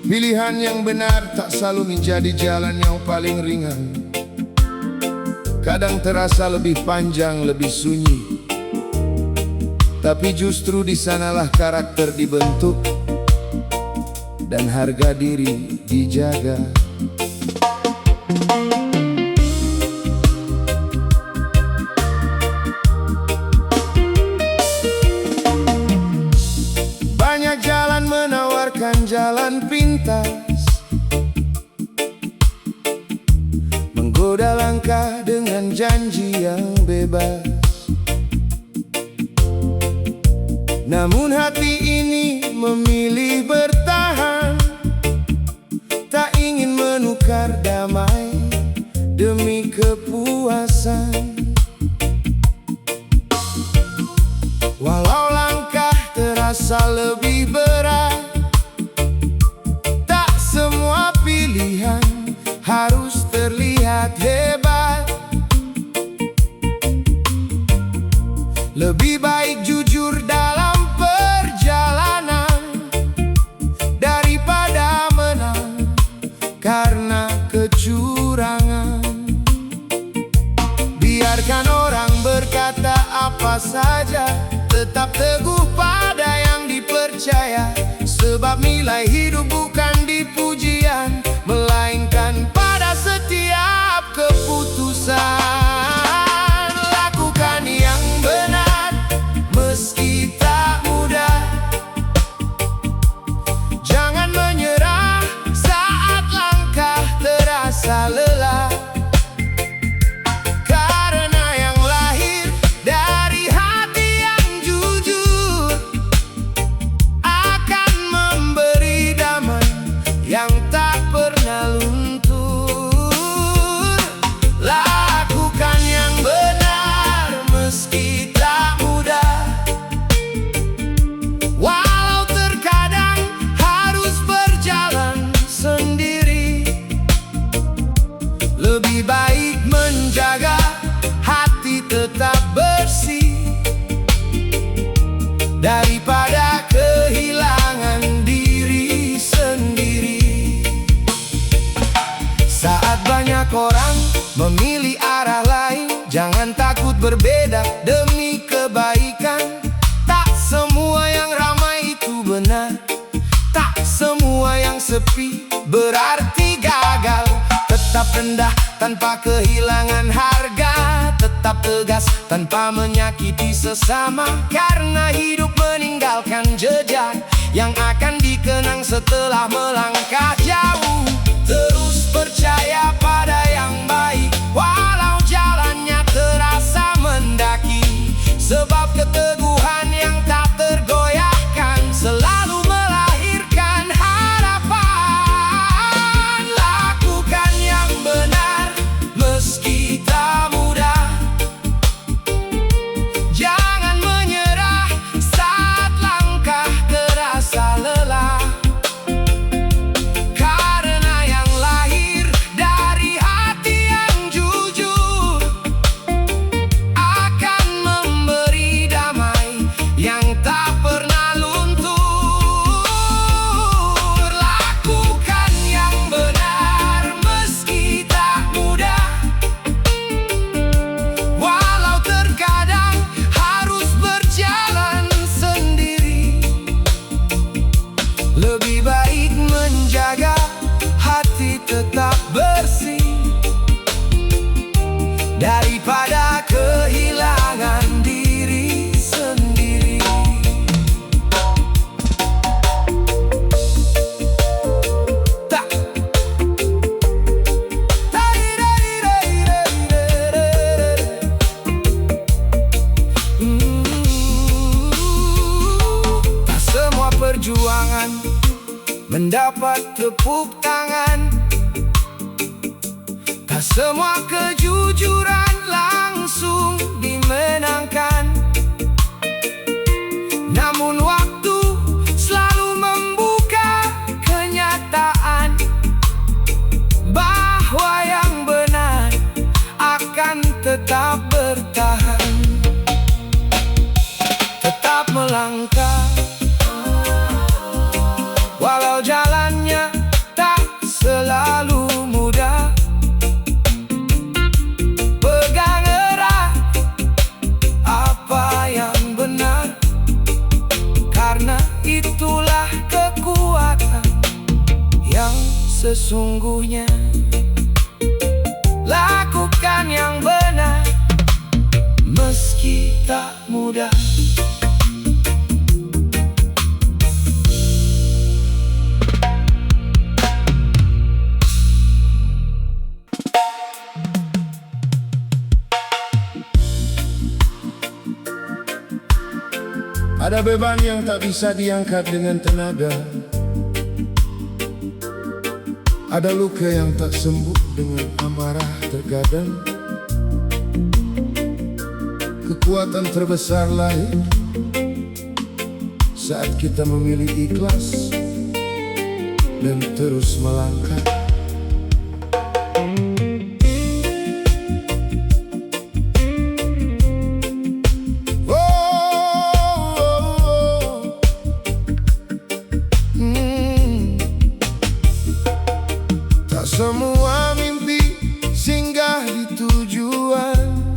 Pilihan yang benar tak selalu menjadi jalan yang paling ringan. Kadang terasa lebih panjang, lebih sunyi, tapi justru di sanalah karakter dibentuk dan harga diri dijaga. Banyak jalan menawarkan jalan pintas, menggoda langkah dengan janji yang bebas. Namun hati ini memilih bertahan, tak ingin menukar damai demi kepuasan. Walau langkah terasa lebih berat, tak semua pilihan harus terlihat hebat. Lebih baik jujur dalam perjalanan daripada menang karena kecurangan. Biarkan orang berkata apa saja, tetap teguh pada yang dipercaya. Sebab nilai hidup bukan di pujian, melainkan pada setiap keputusan. Lakukan yang benar meski tak mudah. Jangan menyerah saat langkah terasa lelah, karena yang lahir dari hati yang jujur akan memberi damai yang tak pernah luntur. Lakukan yang benar meski tak mudah, walau terkadang harus berjalan sendiri. Lebih baik menjaga hati tetap bersih daripada kehilangan diri sendiri. Saat banyak orang memilih arah lain, jangan takut berbeda demi kebaikan. Tak semua yang ramai itu benar, tak semua yang sepi berarti gagal. Tetap rendah tanpa kehilangan harga, tetap tegas tanpa menyakiti sesama. Karena hidup meninggalkan jejak yang akan dikenang setelah melangkah jauh. Terus percaya pada yang baik, walau jalannya terasa mendaki. Sebab keteguhan yang tak tergoyahkan selalu melahirkan harapan. Lakukan yang benar meski tak mudah. Jangan menyerah saat langkah terasa lelah, karena yang lahir dari hati yang jujur akan memberi damai yang tak pernah luntur. Lakukan yang benar meski tak mudah, walau terkadang harus berjalan sendiri. Lebih baik menjaga hati tetap bersih daripada kehilangan diri sendiri. Tak. Tak semua perjuangan mendapat tepuk tangan, tak semua kejujuran langsung dimenangkan. Namun waktu selalu membuka kenyataan bahwa yang benar akan tetap bertahan, tetap melangkah walau jalannya sesungguhnya. Lakukan yang benar meski tak mudah. Ada beban yang tak bisa diangkat dengan tenaga. Ada luka yang tak sembuh dengan amarah terkadang. Kekuatan terbesar lahir saat kita memilih ikhlas dan terus melangkah. Semua mimpi singgah di tujuan.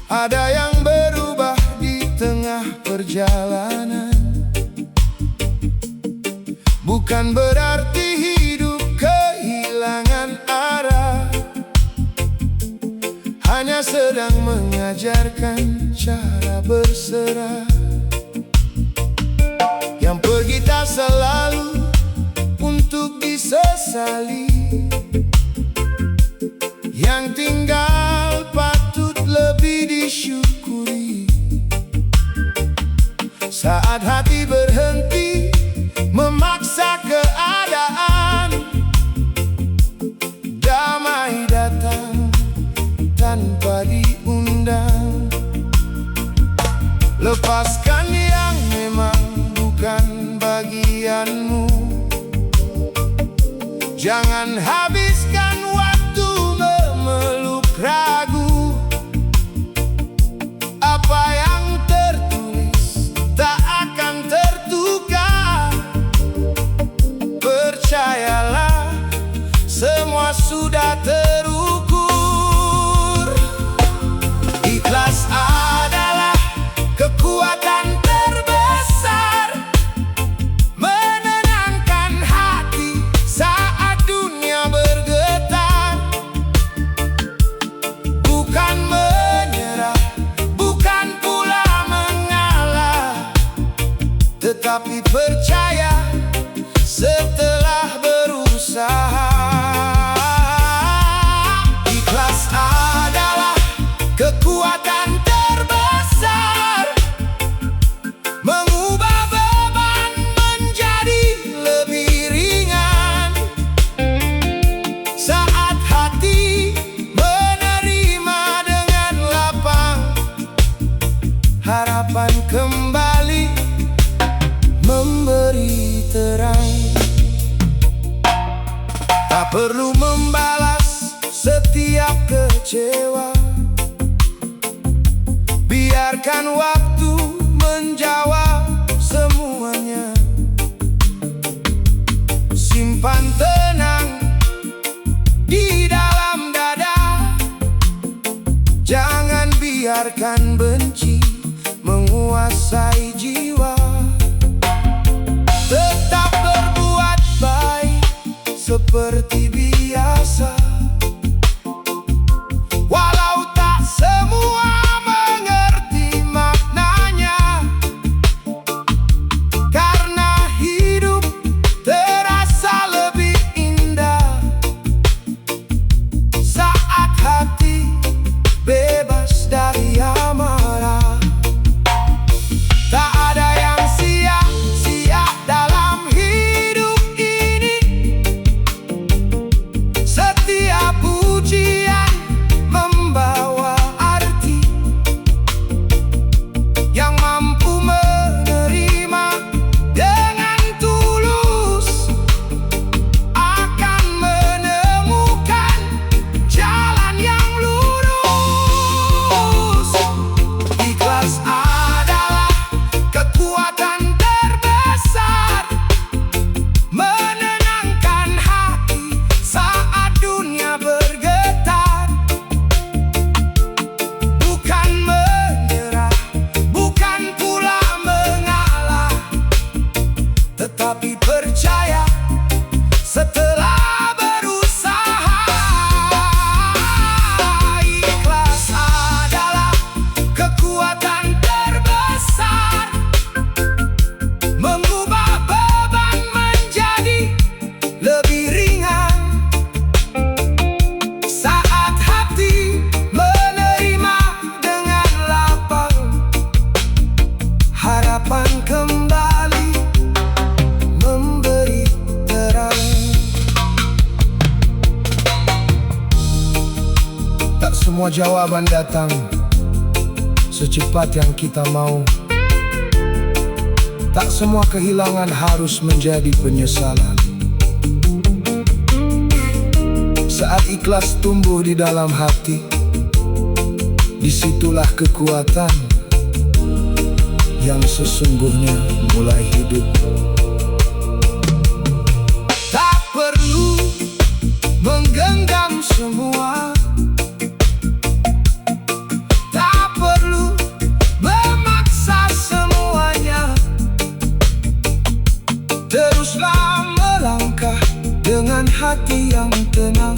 Ada yang berubah di tengah perjalanan. Bukan berarti hidup kehilangan arah, hanya sedang mengajarkan cara berserah. Yang pergi tak selalu untuk disesali, yang tinggal patut lebih disyukuri. Saat hati berhenti memaksa keadaan, damai datang tanpa diundang. Lepaskan yang memang bukan bagianmu. Jangan habiskan waktu memeluk ragu. Apa yang tertulis tak akan tertukar. Percayalah, semua sudah terukur. Ikhlas adalah kekuatan terbesar, menenangkan hati saat dunia bergetar. Bukan menyerah, bukan pula mengalah, tetapi percaya setelah berusaha. Ikhlas adalah kekuatan terbesar, mengubah beban menjadi lebih ringan. Saat hati menerima dengan lapang, harapan kembali memberi terang. Tak perlu membalas setiap kecewa, biarkan waktu menjawab semuanya. Simpan tenang di dalam dada, jangan biarkan benci menguasai jiwa. Tetap berbuat baik seperti biasa, walau tak semua mengerti maknanya. Karena hidup terasa lebih indah saat hati bebas dari amarah. Tak ada yang sia-sia dalam hidup ini. semua jawaban datang secepat yang kita mau. Tak semua kehilangan harus menjadi penyesalan. Saat ikhlas tumbuh di dalam hati, disitulah kekuatan yang sesungguhnya mulai hidup. Tak perlu menggenggam semua, tak perlu memaksa semuanya. Teruslah melangkah dengan hati yang tenang,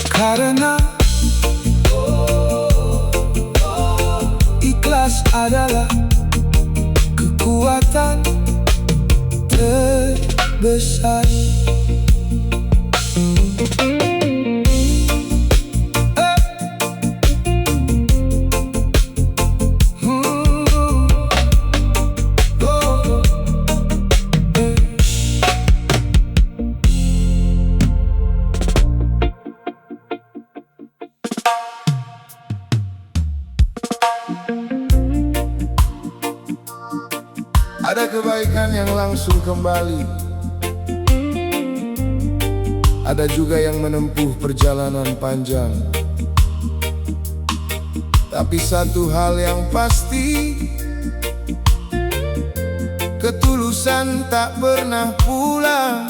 karena ikhlas adalah kekuatan terbesar. Ada kebaikan yang langsung kembali, ada juga yang menempuh perjalanan panjang. Tapi satu hal yang pasti, ketulusan tak pernah pulang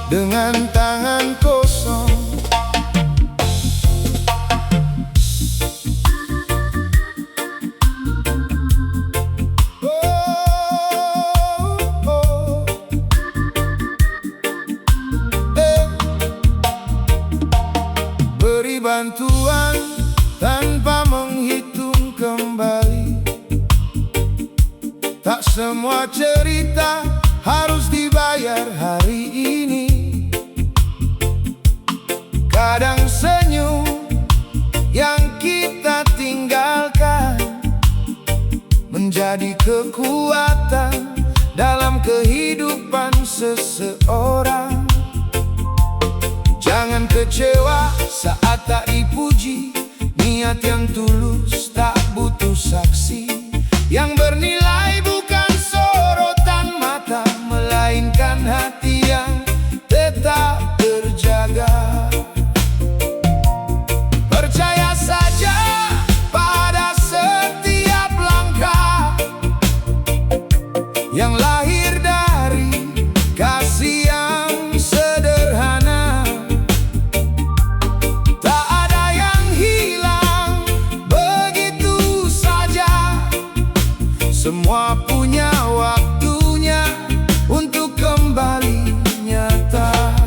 dengan tangan kosong. Bantuan tanpa menghitung kembali. Tak semua cerita harus dibayar hari ini. Kadang senyum yang kita tinggalkan menjadi kekuatan dalam kehidupan seseorang. Jangan kecewa saat tak dipuji. Niat yang tulus tak butuh saksi. Yang bernilai bukan sorotan mata, melainkan hati yang tetap terjaga. Percaya saja pada setiap langkah yang lahir dari kasih yang sederhana. Semua punya waktunya untuk kembali nyata.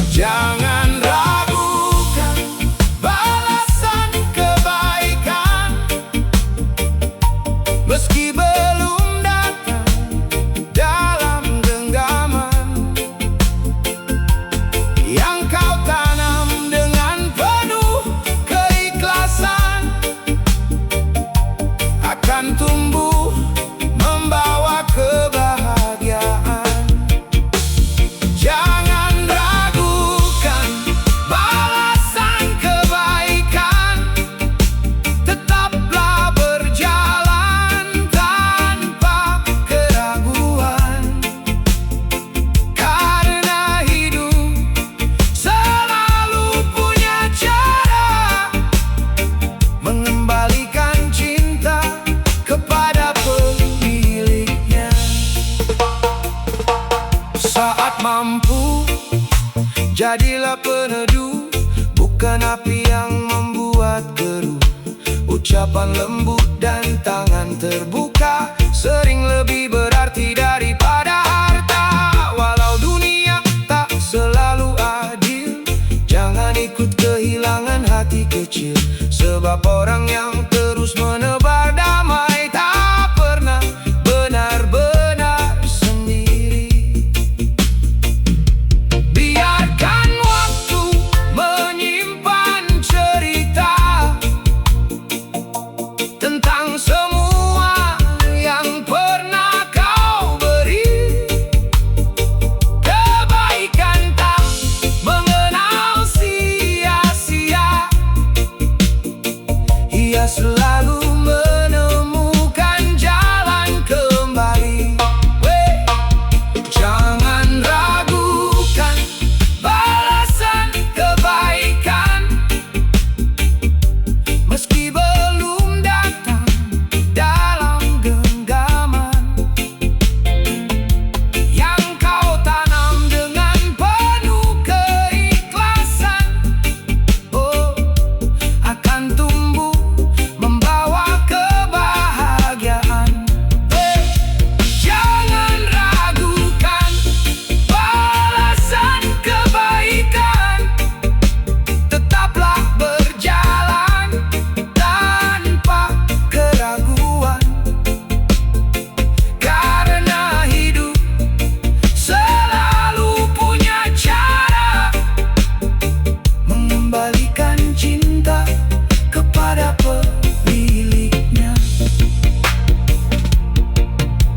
Jangan ragukan balasan kebaikan, meski belum datang dalam genggaman. Yang kau tanam dengan penuh keikhlasan akan tumbuh membawa kebahagiaan. Jangan ragukan balasan kebaikan, tetaplah berjalan tanpa keraguan. Karena hidup selalu punya cara mengembalikan cinta kepada pemiliknya. Saat mampu, jadilah peneduh, bukan api yang membuat keruh. Ucapan lembut dan tangan terbuka sering lebih berarti daripada harta. Walau dunia tak selalu adil, jangan ikut kehilangan hati kecil. Sebab orang yang terus menebar damai tak pernah benar-benar sendiri. Biarkan waktu menyimpan cerita tentang semua yang pernah kau beri. Kebaikan tak mengenal selalu menemukan jalan kembali. Jangan ragukan balasan kebaikan, meski belum datang dalam genggaman. Yang kau tanam dengan penuh keikhlasan, oh, akan tumbuh membawa kebahagiaan. Jangan ragukan balasan kebaikan, tetaplah berjalan tanpa keraguan, karena hidup selalu punya cara mengembalikan cinta kepada pemiliknya.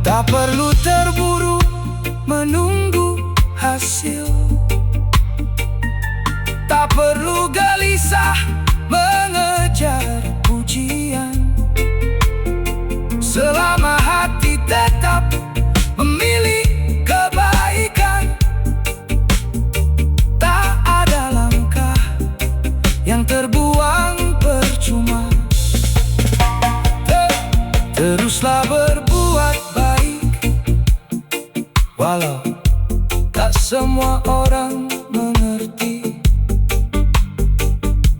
Tak perlu terburu menunggu hasil, tak perlu gelisah mengejar pujian. Selama hati tetap memilih kebaikan, tak ada langkah yang terbuang percuma. Teruslah berbuat baik, walau tak semua orang mengerti,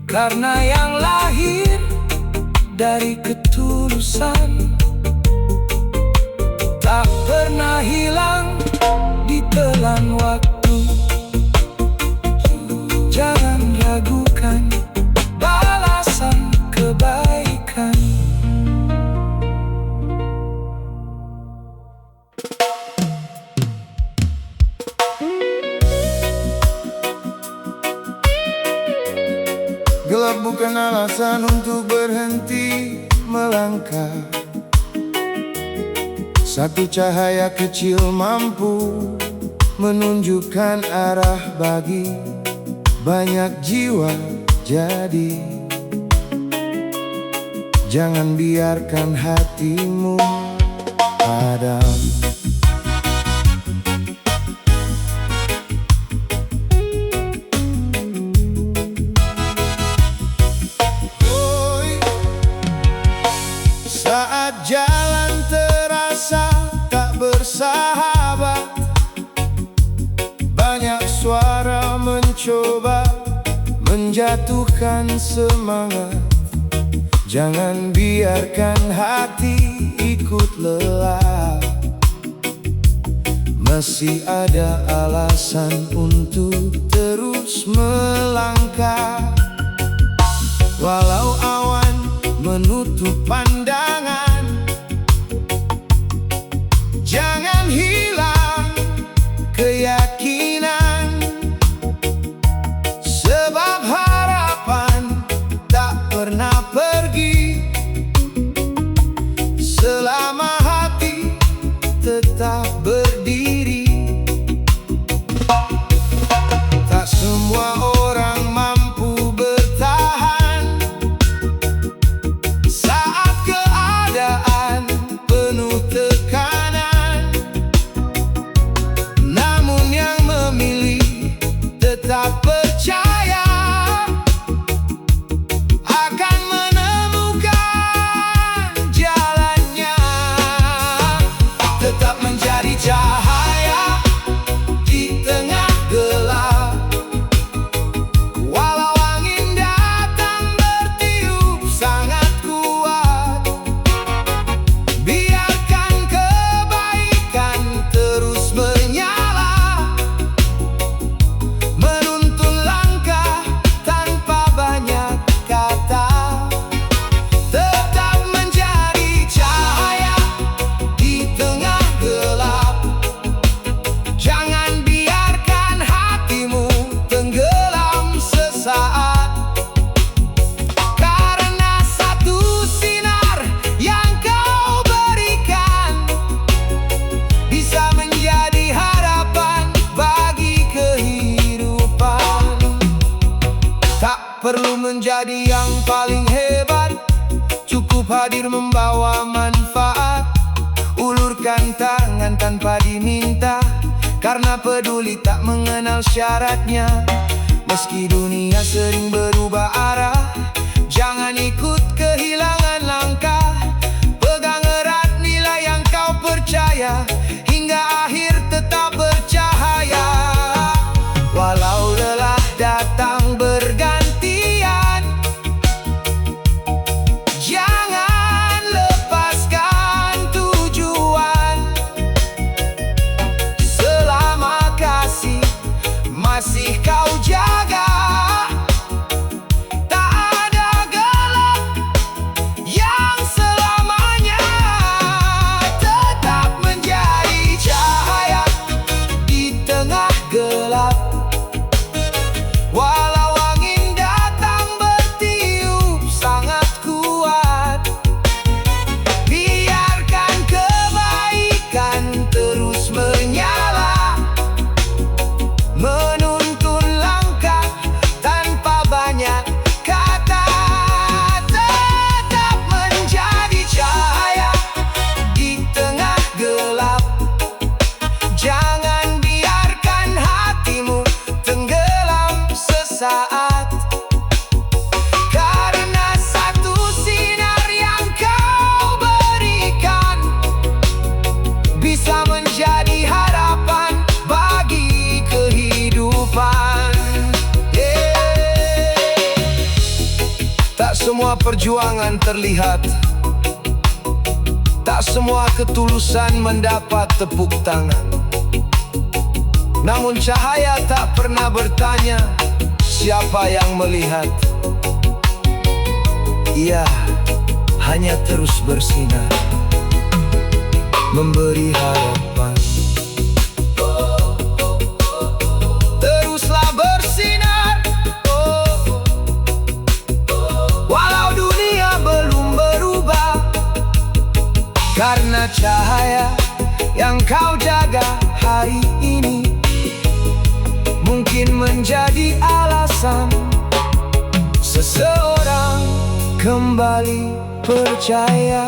karena yang lahir dari ketulusan tak pernah hilang ditelan waktu. Jangan ragukan balasan kebaikan. Gelap bukan alasan untuk berhenti melangkah. Satu cahaya kecil mampu menunjukkan arah bagi banyak jiwa. Jadi jangan biarkan hatimu padam. Saat jalan terasa tak bersahabat, banyak suara mencoba menjatuhkan semangat. Jangan biarkan hati ikut lelah, masih ada alasan untuk terus melangkah. Walau awan menutup pandangan, jangan hilang keyakinan, sebab harapan tak pernah pergi selama hati tetap berdiri. Tak semua orang mampu bertahan saat keadaan penuh tekanan, namun yang memilih tetap percaya akan menemukan jalannya. Tetap menjadi cahaya di tengah gelap, walau angin datang bertiup sangat kuat. Biarkan kebaikan terus menyala, menuntun langkah tanpa banyak kata. Tetap menjadi cahaya di tengah gelap, jangan biarkan hatimu tenggelam sesaat, karena satu sinar yang kau berikan bisa menjadi harapan bagi kehidupan. Tak perlu menjadi yang paling hebat, hadir membawa manfaat. Ulurkan tangan tanpa diminta, karena peduli tak mengenal syaratnya. Meski dunia sering berubah arah, jangan ikut kehilangan langkah. Pegang erat nilai yang kau percaya, hingga akhir tetap bercahaya. Walau lelah datang bergantian, jangan lepaskan tujuan. Selama kasih masih kau jaga, tak ada gelap yang selamanya. Tetap menjadi cahaya di tengah gelap. Walau angin datang bertiup sangat kuat, biarkan kebaikan terus menyala, menuntun langkah tanpa banyak kata. Tetap menjadi cahaya di tengah gelap. Jangan biarkan hatimu tenggelam sesaat, karena satu sinar yang kau berikan bisa menjadi harapan bagi kehidupan. Tak semua perjuangan terlihat, tak semua ketulusan mendapat tepuk tangan. Namun cahaya tak pernah bertanya siapa yang melihat. Ia hanya terus bersinar, memberi harapan. Teruslah bersinar, walau dunia belum berubah, karena cahaya yang kau jaga hari ini mungkin menjadi alasan seseorang kembali percaya.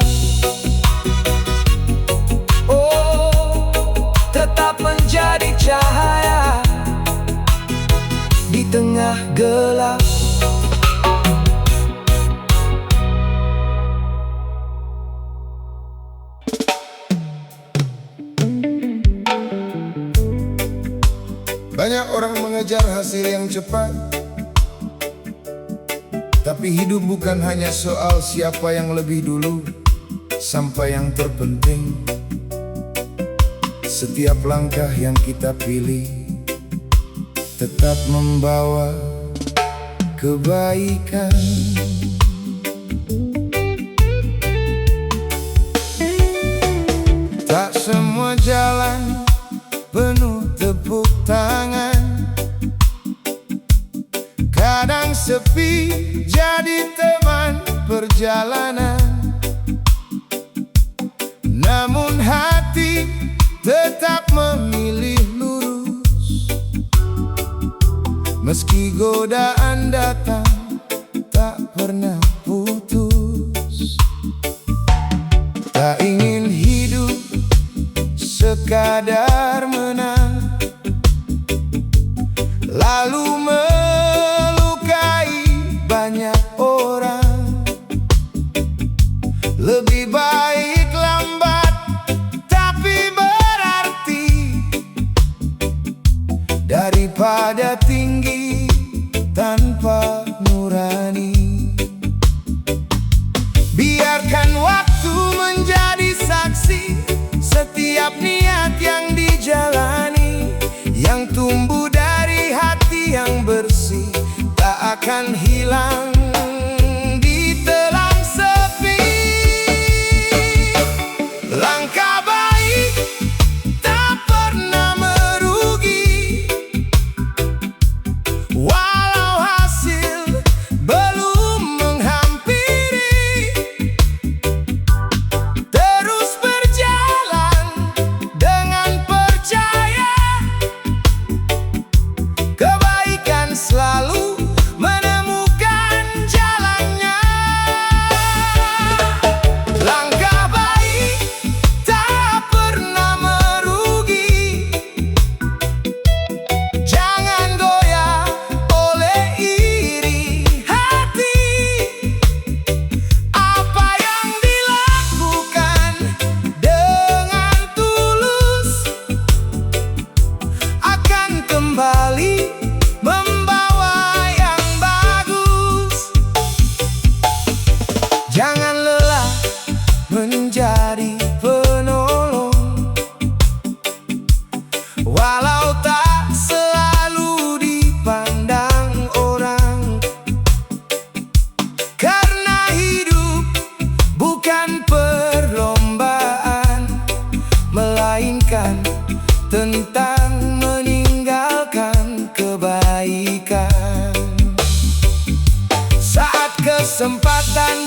Oh, tetap menjadi cahaya di tengah gelap. Banyak orang mengejar hasil yang cepat, tapi hidup bukan hanya soal siapa yang lebih dulu sampai yang terpenting. Setiap langkah yang kita pilih tetap membawa kebaikan. Tak semua jalan penuh tepuk tangan, kadang sepi jadi teman perjalanan. Namun hati tetap memilih lurus, meski godaan datang tak pernah putus. Tak ingin hidup sekadar menang, lalu melukai banyak orang. Lebih baik lambat tapi berarti, daripada tinggi tanpa nurani. Biarkan waktu menjadi saksi setiap niat yang dijalani, yang tumbuh dari hati yang bersih tak akan hilang ditelan sepi. Langkah baik tak pernah merugi, walau hasil belum menghampiri. Terus berjalan dengan percaya, kebaikan selalu menemukan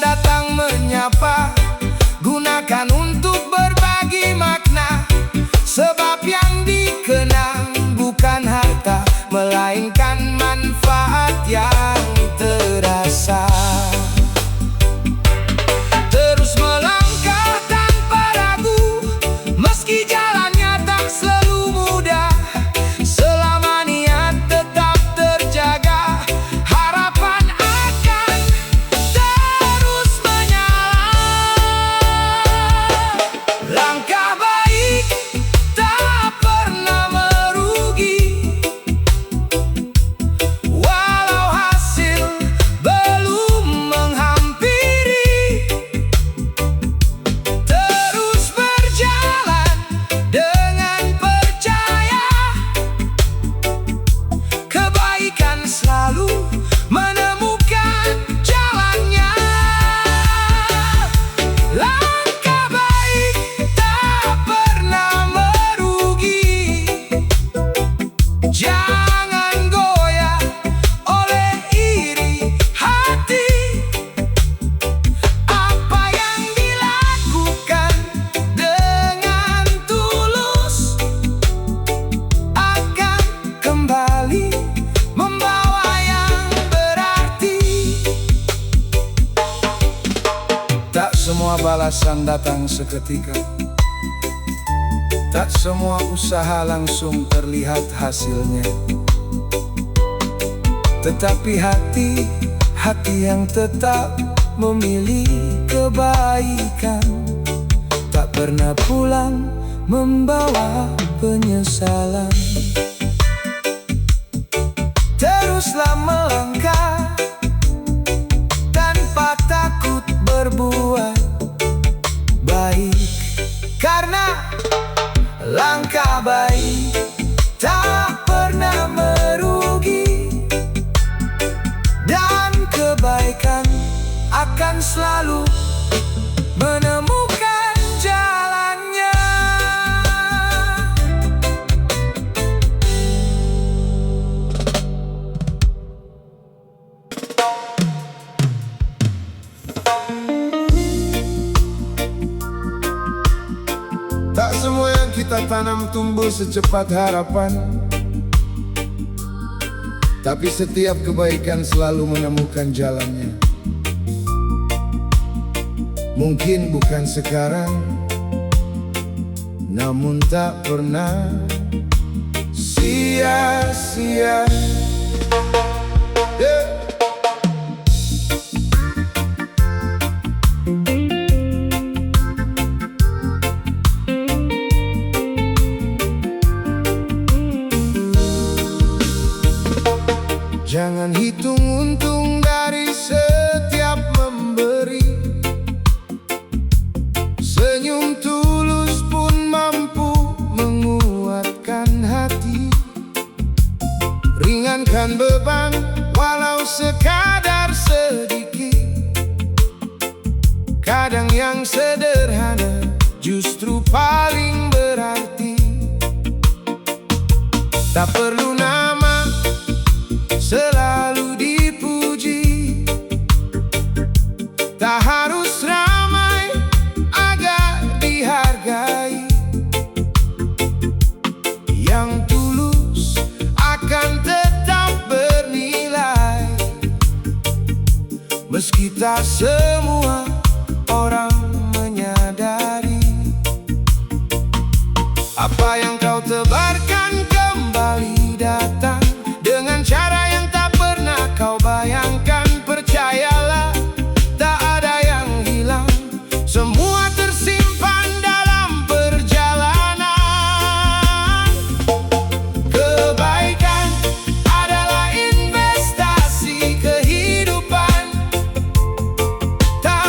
datang menyapa, gunakan untuk berbagi makna. Sebab yang dikenang bukan harta, melainkan manfaat yang terasa. Terus melangkah tanpa ragu, meski jalannya tak selalu mudah. Selama niat tetap terjaga, harapan akan terus menyala. Langkah baik tak pernah merugi, walau hasil belum menghampiri. Terus berjalan dengan percaya, kebaikan selalu menemukan jalannya. Langkah baik tak pernah merugi, jangan goyah oleh iri hati. Apa yang dilakukan dengan tulus akan kembali membawa yang berarti. Tak semua balasan datang seketika, tak semua usaha langsung terlihat hasilnya. Tetapi hati yang tetap memilih kebaikan, tak pernah pulang membawa penyesalan. Teruslah melangkah tanpa takut berbuat baik, karena langkah baik tak pernah merugi, dan kebaikan akan selalu menemukan jalannya. Tak semua yang kita tanam tumbuh secepat harapan, tapi setiap kebaikan selalu menemukan jalannya. Mungkin bukan sekarang, namun tak pernah sia-sia. Yeah. Jangan hitung untung dari setiap memberi, senyum tulus pun mampu menguatkan hati. Ringankan beban walau sekadar sedikit, kadang yang sederhana justru paling berarti. Tak perlu nama selalu dipuji, tak harus ramai agar dihargai. Yang tulus akan tetap bernilai, meski tak semua orang menyadari. Apa yang kau tebarkan kembali datang dengan cara yang tak pernah kau bayangkan. Percayalah, tak ada yang hilang, semua tersimpan dalam perjalanan. Kebaikan adalah investasi kehidupan, tak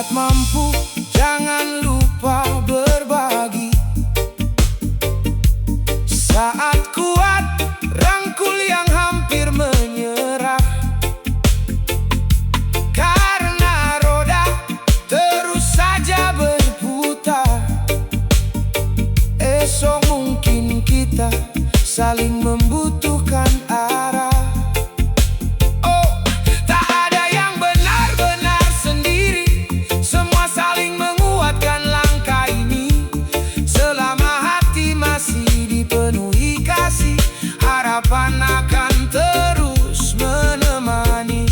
Saat mampu, jangan lupa berbagi. Saat kuat, rangkul yang hampir menyerah. Karena roda terus saja berputar. Esok mungkin kita saling membutuhkan arah. Oh, tak ada yang benar-benar sendiri. Semua saling menguatkan langkah ini. Selama hati masih dipenuhi kasih, harapan akan terus menemani.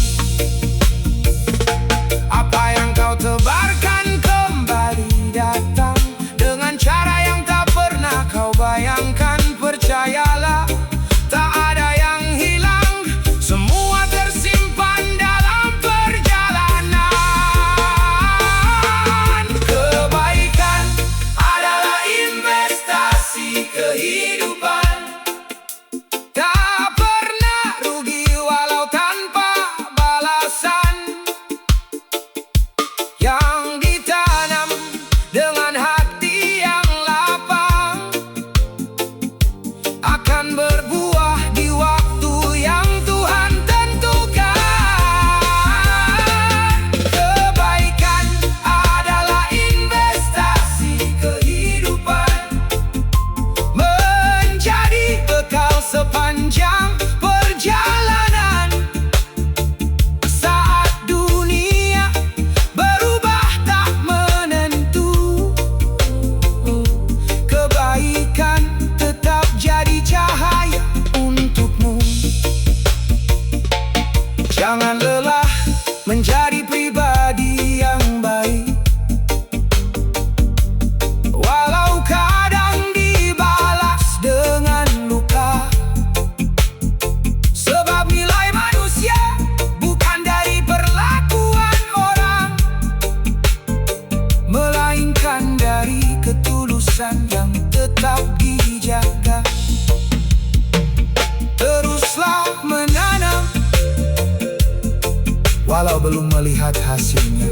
Apa yang kau tebarkan kembali datang dengan cara yang tak pernah kau bayangkan. Percayalah, tak ada yang hilang, semua tersimpan dalam perjalanan. Kebaikan adalah investasi kehidupan, tak pernah rugi walau tanpa balasan. Yang ditanam dengan hati yang lapang akan berbuah di waktu yang Tuhan tentukan. Kebaikan adalah investasi kehidupan, menjadi bekal sepanjang perjalanan. Saat dunia berubah tak menentu, kebaikan tetap jadi cahaya untukmu. Jangan lelah menjadi pribadi yang baik, walau kadang dibalas dengan luka. Sebab nilai manusia bukan dari perlakuan orang, melainkan dari ketulusan yang tetap dijaga. Teruslah menanam walau belum melihat hasilnya,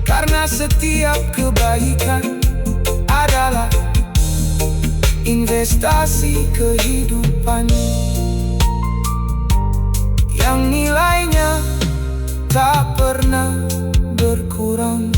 karena setiap kebaikan adalah investasi kehidupan yang nilainya tak pernah berkurang.